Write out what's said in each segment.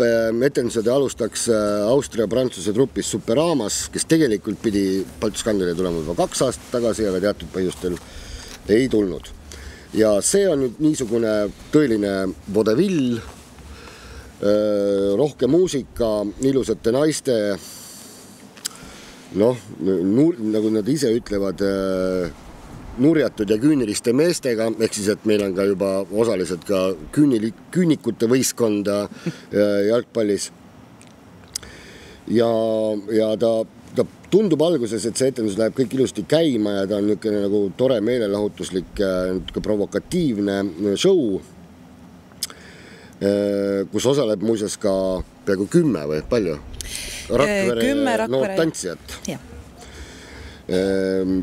etendused alustaks Austria-Prantsuse trupis Superamas, kes tegelikult pidi Balti-Skandinavia tulema juba 2 aastat tagasi, aga teatud põhjustel ei tulnud. Ja see on nüüd niisugune tõeline vaudeville, rohke muusika, ilusate naiste, nagu nad ise ütlevad, nurjatud ja küüniliste meestega, ehk siis, et meil on ka juba osalised ka küünikute võistkonda jalgpallis. Ja ta tundub alguses, et see etendus läheb kõik ilusti käima ja ta on niisugune nagu tore meelelahutuslik, provokatiivne show, kus osaleb muuseas ka peaaegu 10 või palju? Rakvere noort tantsijat.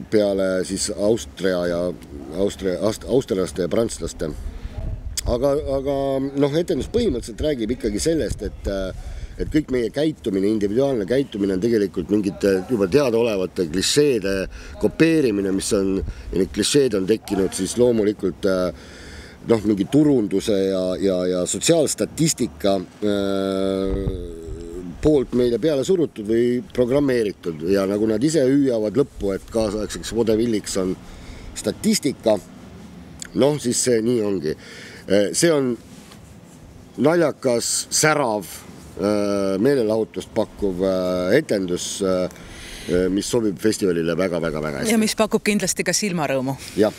Peale siis austrialaste ja prantslaste. Aga etendus põhimõtteliselt räägib ikkagi sellest, et kõik meie käitumine, individuaalne käitumine on tegelikult mingite juba teadaolevate klišeede kopeerimine, mis on, ja need klišeed on tekkinud siis loomulikult mingi turunduse ja sotsiaalstatistika poolt meile peale surutud või programmeeritud ja nagu nad ise hüüavad lõppu, et kaasaegseks vaudevilliks on statistika, siis see nii ongi. See on naljakas, särav, meelelahutust pakkuv etendus, mis sobib festivalile väga hästi. Ja mis pakub kindlasti ka silmarõõmu. Jah.